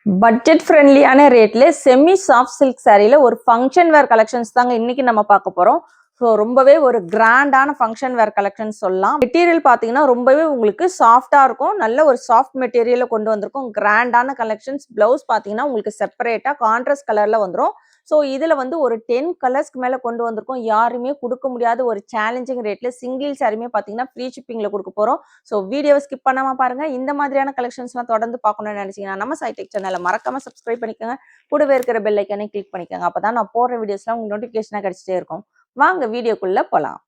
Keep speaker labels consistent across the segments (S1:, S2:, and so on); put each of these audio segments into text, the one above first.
S1: Budget ஃப்ரெண்ட்லியான ரேட்ல semi soft silk சாரீல ஒரு function வேர் collections தாங்க இன்னைக்கு நம்ம பார்க்க போறோம். ஸோ ரொம்பவே ஒரு கிராண்டான ஃபங்க்ஷன் வேர் கலெக்ஷன்ஸ் சொல்லலாம். மெட்டீரியல் பார்த்தீங்கன்னா ரொம்பவே உங்களுக்கு சாஃப்டா இருக்கும். நல்ல ஒரு சாஃப்ட் மெட்டீரியல கொண்டு வந்திருக்கும். கிராண்டான கலெக்ஷன்ஸ். பிளவுஸ் பார்த்தீங்கன்னா உங்களுக்கு செப்பரேட்டா கான்ட்ராஸ்ட் கலர்ல வந்துடும். ஸோ இதுல வந்து ஒரு 10 கலர்ஸ்க்கு மேல கொண்டு வந்திருக்கோம். யாருமே கொடுக்க முடியாத ஒரு சேலஞ்சிங் ரேட்ல சிங்கிள் சாரியுமே பார்த்தீங்கன்னா ஃப்ரீ ஷிப்பிங்ல கொடுக்க போறோம். ஸோ வீடியோவை ஸ்கிப் பண்ணாம பாருங்க. இந்த மாதிரியான கலெக்ஷன்ஸ்லாம் தொடர்ந்து பார்க்கணும்னு நினைச்சீங்கன்னா நம்ம சைடெக் சேனலை மறக்காம சப்ஸ்கிரைப் பண்ணிக்கோங்க. கூடவே இருக்கிற பெல் ஐக்கானே கிளிக் பண்ணிக்கோங்க. அப்பதான் நான் போடுற வீடியோஸ்லாம் உங்களுக்கு நோட்டிஃபிகேஷனா கிடைச்சிட்டே இருக்கும். வாங்க வீடியோக்குள்ள போலாம்.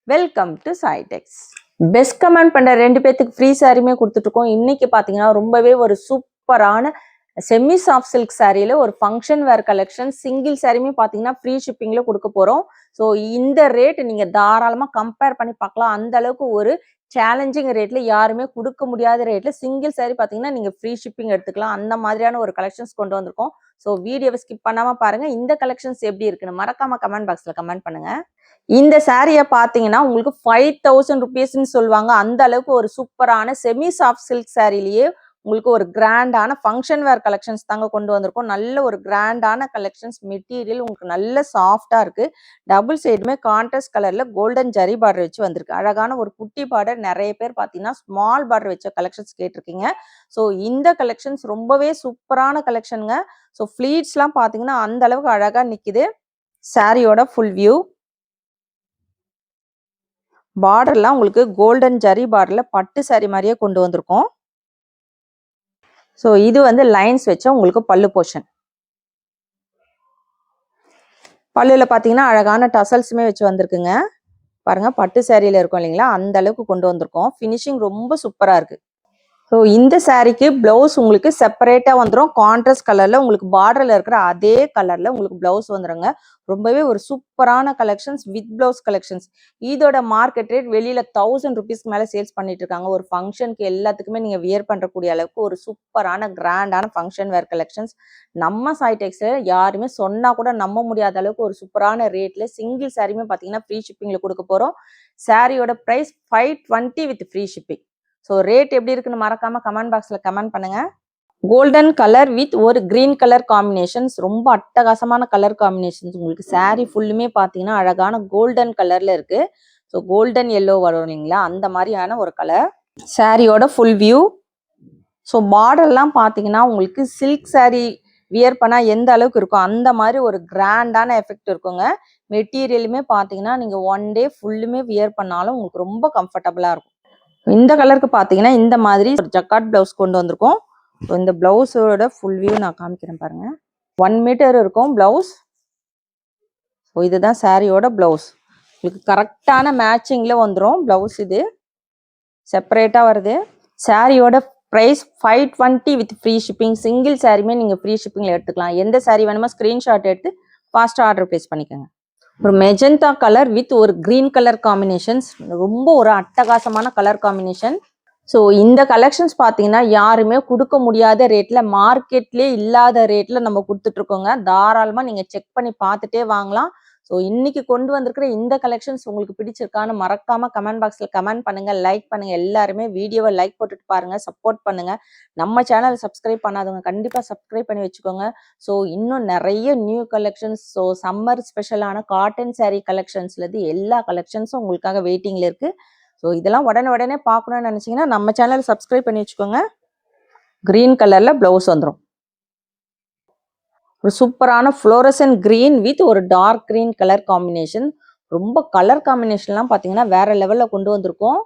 S1: Welcome to சைடெக்ஸ். பெஸ்ட் கமெண்ட் பண்ற 2 பேத்துக்கு ஃப்ரீ சாரியுமே கொடுத்துட்டு இருக்கோம். இன்னைக்கு பாத்தீங்கன்னா ரொம்பவே ஒரு சூப்பரான செமி சாஃப்ட் சில்க் சாரியில ஒரு ஃபங்க்ஷன் வேர் கலெக்ஷன் சிங்கிள் சாரியுமே பாத்தீங்கன்னா ஃப்ரீ ஷிப்பிங்ல கொடுக்க போறோம். ஸோ இந்த ரேட் நீங்க தாராளமா கம்பேர் பண்ணி பார்க்கலாம். அந்த அளவுக்கு ஒரு சேலஞ்சிங் ரேட்ல யாருமே கொடுக்க முடியாத ரேட்ல சிங்கிள் சாரி பாத்தீங்கன்னா நீங்க ஃப்ரீ ஷிப்பிங் எடுத்துக்கலாம். அந்த மாதிரியான ஒரு கலெக்ஷன்ஸ் கொண்டு வந்திருக்கோம். ஸோ வீடியோவை ஸ்கிப் பண்ணாம பாருங்க. இந்த கலெக்ஷன்ஸ் எப்படி இருக்குன்னு மறக்காம கமெண்ட் பாக்ஸ்ல கமெண்ட் பண்ணுங்க. இந்த சாரியை பார்த்தீங்கன்னா உங்களுக்கு 5000 ருபீஸ்ன்னு சொல்லுவாங்க. அந்த அளவுக்கு ஒரு சூப்பரான செமி சாஃப்ட் சில்க் சாரிலேயே உங்களுக்கு ஒரு கிராண்டான ஃபங்க்ஷன் வேர் கலெக்ஷன்ஸ் தாங்க கொண்டு வந்திருக்கோம். நல்ல ஒரு கிராண்டான கலெக்ஷன்ஸ். மெட்டீரியல் உங்களுக்கு நல்ல சாஃப்டா இருக்கு. டபுள் சைடுமே கான்ட்ராஸ்ட் கலர்ல கோல்டன் ஜரி பார்டர் வச்சு வந்திருக்கு. அழகான ஒரு குட்டி பார்டர். நிறைய பேர் பார்த்தீங்கன்னா ஸ்மால் பார்டர் வச்ச கலெக்ஷன்ஸ் கேட்டிருக்கீங்க. ஸோ இந்த கலெக்ஷன்ஸ் ரொம்பவே சூப்பரான கலெக்ஷனுங்க. ஸோ ஃபிளீட்ஸ்லாம் பார்த்தீங்கன்னா அந்த அளவுக்கு அழகா நிக்குது. சாரியோட ஃபுல் வியூ. பார்டர்லாம் உங்களுக்கு கோல்டன் ஜரி பார்டர்ல பட்டு சாரி மாதிரியே கொண்டு வந்திருக்கோம். ஸோ இது வந்து லைன்ஸ் வச்ச உங்களுக்கு பல்லு போர்ஷன். பல்லுல பாத்தீங்கன்னா அழகான டசல்ஸுமே வச்சு வந்திருக்குங்க. பாருங்க பட்டு சாரியில இருக்கும் இல்லைங்களா, அந்த அளவுக்கு கொண்டு வந்திருக்கோம். ஃபினிஷிங் ரொம்ப சூப்பரா இருக்கு. ஸோ இந்த சாரிக்கு பிளவுஸ் உங்களுக்கு செப்பரேட்டா வந்துடும். கான்ட்ராஸ்ட் கலர்ல உங்களுக்கு பார்டர்ல இருக்கிற அதே கலர்ல உங்களுக்கு பிளவுஸ் வந்துருங்க. ரொம்பவே ஒரு சூப்பரான கலெக்ஷன்ஸ் வித் பிளவுஸ் கலெக்ஷன்ஸ். இதோட மார்க்கெட் ரேட் வெளியில 1000 ருபீஸ்க்கு மேல சேல்ஸ் பண்ணிட்டு இருக்காங்க. ஒரு ஃபங்க்ஷனுக்கு எல்லாத்துக்குமே நீங்க வியர் பண்றக்கூடிய அளவுக்கு ஒரு சூப்பரான கிராண்டான ஃபங்க்ஷன் வேர் கலெக்ஷன்ஸ். நம்ம சைடெக்ஸ்ல யாருமே சொன்னா கூட நம்ப முடியாத அளவுக்கு ஒரு சூப்பரான ரேட்ல சிங்கிள் சாரியுமே பாத்தீங்கன்னா ஃப்ரீ ஷிப்பிங்ல கொடுக்க போறோம். சாரியோட price 520 with free shipping. So rate எப்படி இருக்குன்னு மறக்காம கமெண்ட் பாக்ஸ்ல கமெண்ட் பண்ணுங்க. கோல்டன் கலர் வித் ஒரு கிரீன் கலர் காம்பினேஷன்ஸ். ரொம்ப அட்டகாசமான கலர் காம்பினேஷன்ஸ். உங்களுக்கு சாரி ஃபுல்லுமே பார்த்தீங்கன்னா அழகான கோல்டன் கலர்ல இருக்கு. ஸோ கோல்டன் எல்லோ வரும் இல்லைங்களா, அந்த மாதிரியான ஒரு கலர். சாரியோட ஃபுல் வியூ. ஸோ பார்டர்லாம் பார்த்தீங்கன்னா உங்களுக்கு சில்க் சாரி வியர் பண்ணா எந்த அளவுக்கு இருக்கும் அந்த மாதிரி ஒரு கிராண்டான எஃபெக்ட் இருக்குங்க. மெட்டீரியலுமே பார்த்தீங்கன்னா நீங்க ஒன் டே ஃபுல்லுமே வியர் பண்ணாலும் உங்களுக்கு ரொம்ப கம்ஃபர்டபுளா இருக்கும். இந்த கலருக்கு பார்த்தீங்கன்னா இந்த மாதிரி ஒரு ஜக்கார்ட் பிளவுஸ் கொண்டு வந்திருக்கோம். இந்த பிளவுஸோட ஃபுல் வியூ நான் காமிக்கிறேன் பாருங்க. 1 மீட்டர் இருக்கும் பிளவுஸ். இதுதான் சாரியோட பிளவுஸ். உங்களுக்கு கரெக்டான மேட்சிங்ல வந்துடும் பிளவுஸ். இது செப்பரேட்டா வருது. சாரியோட price 520 with free shipping. Single சாரியுமே நீங்க ஃப்ரீ ஷிப்பிங்ல எடுத்துக்கலாம். எந்த சாரி வேணுமோ ஸ்கிரீன்ஷாட் எடுத்து ஃபாஸ்டா ஆர்டர் பிளேஸ் பண்ணிக்கோங்க. ஒரு மெஜந்தா கலர் வித் ஒரு கிரீன் கலர் காம்பினேஷன்ஸ். ரொம்ப ஒரு அட்டகாசமான கலர் காம்பினேஷன். ஸோ இந்த கலெக்ஷன்ஸ் பார்த்தீங்கன்னா யாருமே கொடுக்க முடியாத ரேட்ல, மார்க்கெட்லேயே இல்லாத ரேட்ல நம்ம கொடுத்துட்டு இருக்கோங்க. தாராளமா நீங்க செக் பண்ணி பார்த்துட்டே வாங்கலாம். ஸோ இன்னைக்கு கொண்டு வந்திருக்கிற இந்த கலெக்ஷன்ஸ் உங்களுக்கு பிடிச்சிருக்கான்னு மறக்காம கமெண்ட் பாக்ஸ்ல கமெண்ட் பண்ணுங்க, லைக் பண்ணுங்க. எல்லாருமே வீடியோவை லைக் போட்டுட்டு பாருங்க, சப்போர்ட் பண்ணுங்க. நம்ம சேனல் சப்ஸ்கிரைப் பண்ணாதவங்க கண்டிப்பா சப்ஸ்கிரைப் பண்ணி வச்சுக்கோங்க. ஸோ இன்னும் நிறைய நியூ கலெக்ஷன்ஸ், ஸோ சம்மர் ஸ்பெஷலான காட்டன் சாரீ கலெக்ஷன்ஸ்ல இருந்து எல்லா கலெக்ஷன்ஸும் உங்களுக்காக வெயிட்டிங்ல இருக்கு. ஸோ இதெல்லாம் உடனே பார்க்கணும்னு நினைச்சீங்கன்னா நம்ம சேனல் சப்ஸ்கிரைப் பண்ணி வச்சுக்கோங்க. கிரீன் கலர்ல பிளவுஸ் வந்துடும். ஒரு சூப்பரான ஃப்ளோரசன் கிரீன் வித் ஒரு டார்க் கிரீன் கலர் காம்பினேஷன். ரொம்ப கலர் காம்பினேஷன்லாம் பார்த்தீங்கன்னா வேற லெவலில் கொண்டு வந்திருக்கோம்.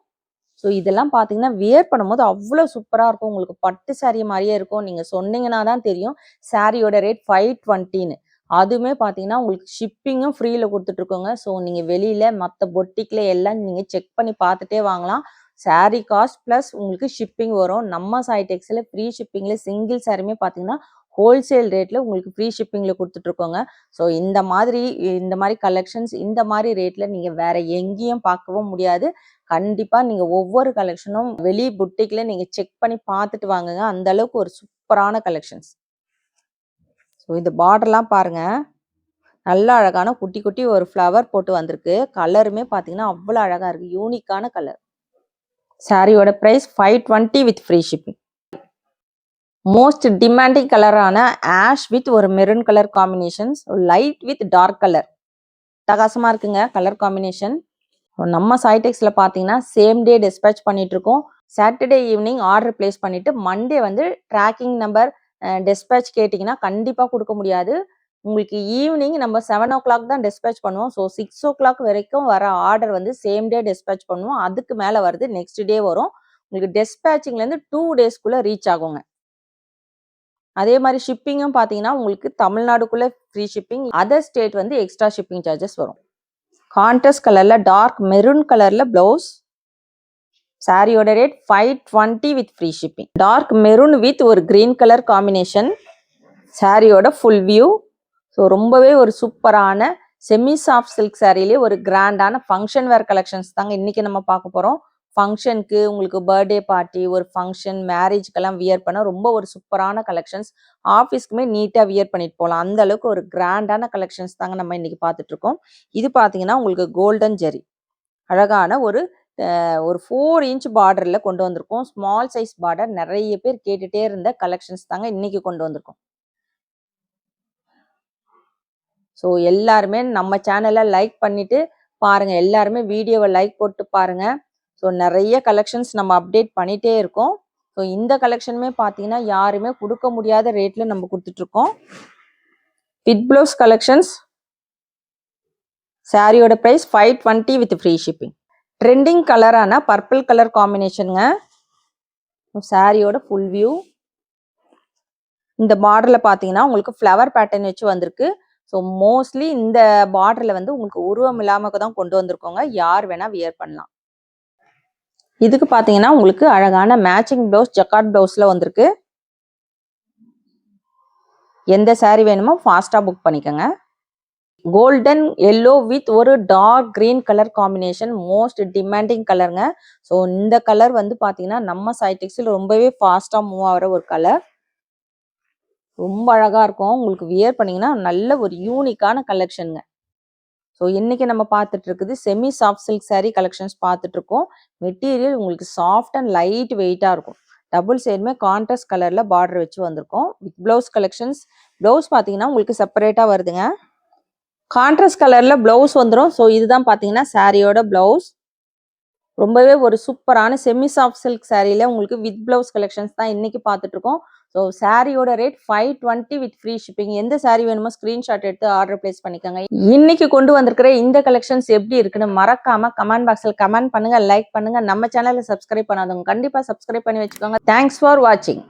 S1: ஸோ இதெல்லாம் பார்த்தீங்கன்னா வியர் பண்ணும்போது அவ்வளோ சூப்பராக இருக்கும். உங்களுக்கு பட்டு சாரி மாதிரியே இருக்கும். நீங்கள் சொன்னீங்கன்னா தான் தெரியும். சாரியோட ரேட் 520ன்னு. அதுவுமே பார்த்தீங்கன்னா உங்களுக்கு ஷிப்பிங்கும் ஃப்ரீயில் கொடுத்துட்ருக்கோங்க. ஸோ நீங்கள் வெளியில் மற்ற பொட்டிக்கில் எல்லாம் நீங்கள் செக் பண்ணி பார்த்துட்டே வாங்கலாம். சாரி காஸ்ட் ப்ளஸ் உங்களுக்கு ஷிப்பிங் வரும். நம்ம சைடெக்ஸில் ஃப்ரீ ஷிப்பிங்கில் சிங்கிள் சாரியுமே பார்த்தீங்கன்னா ஹோல்சேல் ரேட்ல உங்களுக்கு ஃப்ரீ ஷிப்பிங்ல கொடுத்துட்ருக்கோங்க. ஸோ இந்த மாதிரி கலெக்ஷன்ஸ் இந்த மாதிரி ரேட்ல நீங்க வேற எங்கேயும் பார்க்கவும் முடியாது. கண்டிப்பா நீங்க ஒவ்வொரு கலெக்ஷனும் வெளி புட்டிக்ல நீங்க செக் பண்ணி பார்த்துட்டு வாங்குங்க. அந்த அளவுக்கு ஒரு சூப்பரான கலெக்ஷன்ஸ். ஸோ இந்த பார்டர்லாம் பாருங்க, நல்ல அழகான குட்டி குட்டி ஒரு ஃப்ளவர் போட்டு வந்திருக்கு. கலருமே பார்த்தீங்கன்னா அவ்வளோ அழகா இருக்கு. யூனிக்கான கலர். சாரியோட price 520 with free shipping. Most demanding கலரான ஆஷ் வித் ஒரு maroon colour combinations, light with dark colour அட்டகாசமா இருக்குங்க கலர் காம்பினேஷன். நம்ம சைடெக்ஸ்ல பார்த்தீங்கன்னா சேம் டே டிஸ்பேச் பண்ணிட்டு இருக்கோம். சாட்டர்டே ஈவினிங் ஆர்டர் பிளேஸ் பண்ணிட்டு மண்டே வந்து ட்ராக்கிங் நம்பர் டிஸ்பேச் கேட்டிங்கன்னா கண்டிப்பாக கொடுக்க முடியாது. உங்களுக்கு ஈவினிங் நம்ம 7 o'clock தான் டிஸ்பேச் பண்ணுவோம். ஸோ 6 o'clock வரைக்கும் வர ஆர்டர் வந்து சேம் டே டிஸ்பேச் பண்ணுவோம். அதுக்கு மேலே வருது நெக்ஸ்ட் டே வரும். உங்களுக்கு டிஸ்பேச்சிங்லேருந்து 2 daysக்குள்ளே ரீச் ஆகுங்க. அதே மாதிரி ஷிப்பிங்கும் பார்த்தீங்கன்னா உங்களுக்கு தமிழ்நாடுக்குள்ளே ஃப்ரீ ஷிப்பிங், அதர் ஸ்டேட் வந்து எக்ஸ்ட்ரா ஷிப்பிங் சார்ஜஸ் வரும். கான்ட்ராஸ்ட் கலர்ல டார்க் மெரூன் கலர்ல பிளவுஸ், சாரியோட rate 520 with free shipping. Dark maroon with ஒரு கிரீன் கலர் காம்பினேஷன், சாரியோட ஃபுல் வியூ. ஸோ ரொம்பவே ஒரு சூப்பரான செமி சாஃப்ட் சில்க் சாரிலே ஒரு கிராண்டான ஃபங்க்ஷன் வேர் கலெக்ஷன்ஸ் தாங்க இன்னைக்கு நம்ம பார்க்க போகிறோம். ஃபங்க்ஷனுக்கு, உங்களுக்கு பர்த்டே பார்ட்டி, ஒரு ஃபங்க்ஷன், மேரேஜ்க்கெல்லாம் வியர் பண்ண ரொம்ப ஒரு சூப்பரான கலெக்ஷன்ஸ். ஆஃபீஸ்க்குமே நீட்டாக வியர் பண்ணிட்டு போகலாம். அந்த அளவுக்கு ஒரு கிராண்டான கலெக்ஷன்ஸ் தாங்க நம்ம இன்னைக்கு பார்த்துட்டு இருக்கோம். இது பார்த்தீங்கன்னா உங்களுக்கு கோல்டன் ஜெரி அழகான ஒரு 4 inch பார்டரில் கொண்டு வந்திருக்கோம். ஸ்மால் சைஸ் பார்டர், நிறைய பேர் கேட்டுகிட்டே இருந்த கலெக்ஷன்ஸ் தாங்க இன்னைக்கு கொண்டு வந்திருக்கோம். ஸோ எல்லாருமே நம்ம சேனலை லைக் பண்ணிட்டு பாருங்க, எல்லாருமே வீடியோவை லைக் போட்டு பாருங்க. ஸோ நிறைய கலெக்ஷன்ஸ் நம்ம அப்டேட் பண்ணிட்டே இருக்கோம். ஸோ இந்த கலெக்ஷனுமே பார்த்தீங்கன்னா யாருமே கொடுக்க முடியாத ரேட்ல நம்ம கொடுத்துட்டு இருக்கோம். வித் ப்ளவுஸ் கலெக்ஷன்ஸ், சாரியோட price 520 with free shipping. Trending கலரான பர்பிள் கலர் காம்பினேஷனுங்க. சாரியோட ஃபுல் வியூ. இந்த பார்டரில் பார்த்தீங்கன்னா உங்களுக்கு ஃப்ளவர் பேட்டர்ன் வச்சு வந்திருக்கு. ஸோ மோஸ்ட்லி இந்த பார்டரில் வந்து உங்களுக்கு உருவம் இல்லாமல் தான் கொண்டு வந்திருக்கோங்க. யார் வேணா வியர் பண்ணலாம். இதுக்கு பார்த்தீங்கன்னா உங்களுக்கு அழகான மேட்சிங் ப்ளவுஸ் ஜக்கார்ட் ப்ளவுஸில் வந்திருக்கு. எந்த சாரீ வேணுமோ ஃபாஸ்ட்டாக புக் பண்ணிக்கோங்க. கோல்டன் எல்லோ வித் ஒரு dark green colour combination, most demanding கலருங்க. ஸோ இந்த கலர் வந்து பார்த்தீங்கன்னா நம்ம சைடெக்ஸில் ரொம்பவே ஃபாஸ்ட்டாக மூவ் ஆகிற ஒரு கலர். ரொம்ப அழகாக இருக்கும். உங்களுக்கு வியர் பண்ணிங்கன்னா நல்ல ஒரு யூனிக்கான கலெக்ஷனுங்க. ஸோ இன்றைக்கி நம்ம பார்த்துட்டு இருக்குது semi soft silk sari collections பார்த்துட்ருக்கோம். மெட்டீரியல் உங்களுக்கு சாஃப்ட் அண்ட் லைட் வெயிட்டாக இருக்கும். டபுள் சைடுமே கான்ட்ராஸ்ட் கலரில் பார்டர் வச்சு வந்திருக்கோம். With blouse collections. ப்ளவுஸ் பார்த்தீங்கன்னா உங்களுக்கு செப்பரேட்டாக வருதுங்க. கான்ட்ராஸ்ட் கலரில் ப்ளவுஸ் வந்துடும். ஸோ இதுதான் பார்த்தீங்கன்னா சாரியோட ப்ளவுஸ். ரொம்பவே ஒரு சூப்பரான செமி சாஃப்ட் சில்க் சாரியில் உங்களுக்கு வித் ப்ளவுஸ் கலெக்ஷன்ஸ் தான் இன்றைக்கி பார்த்துட்ருக்கோம். ஸோ சாரியோட ரேட் 520 வித் ஃப்ரீ ஷிப்பிங். எந்த சாரீ வேணுமோ ஸ்க்ரீன்ஷாட் எடுத்து ஆர்டர் பிளேஸ் பண்ணிக்கோங்க. இன்னைக்கு கொண்டு வந்திருக்கிற இந்த கலெக்ஷன்ஸ் எப்படி இருக்குன்னு மறக்காம கமெண்ட் பாக்ஸில் கமெண்ட் பண்ணுங்க, லைக் பண்ணுங்க. நம்ம சேனலை சப்ஸ்கிரைப் பண்ணாதவங்க கண்டிப்பாக சப்ஸ்கிரைப் பண்ணி வச்சுக்கோங்க. தேங்க்ஸ் ஃபார் வாட்சிங்.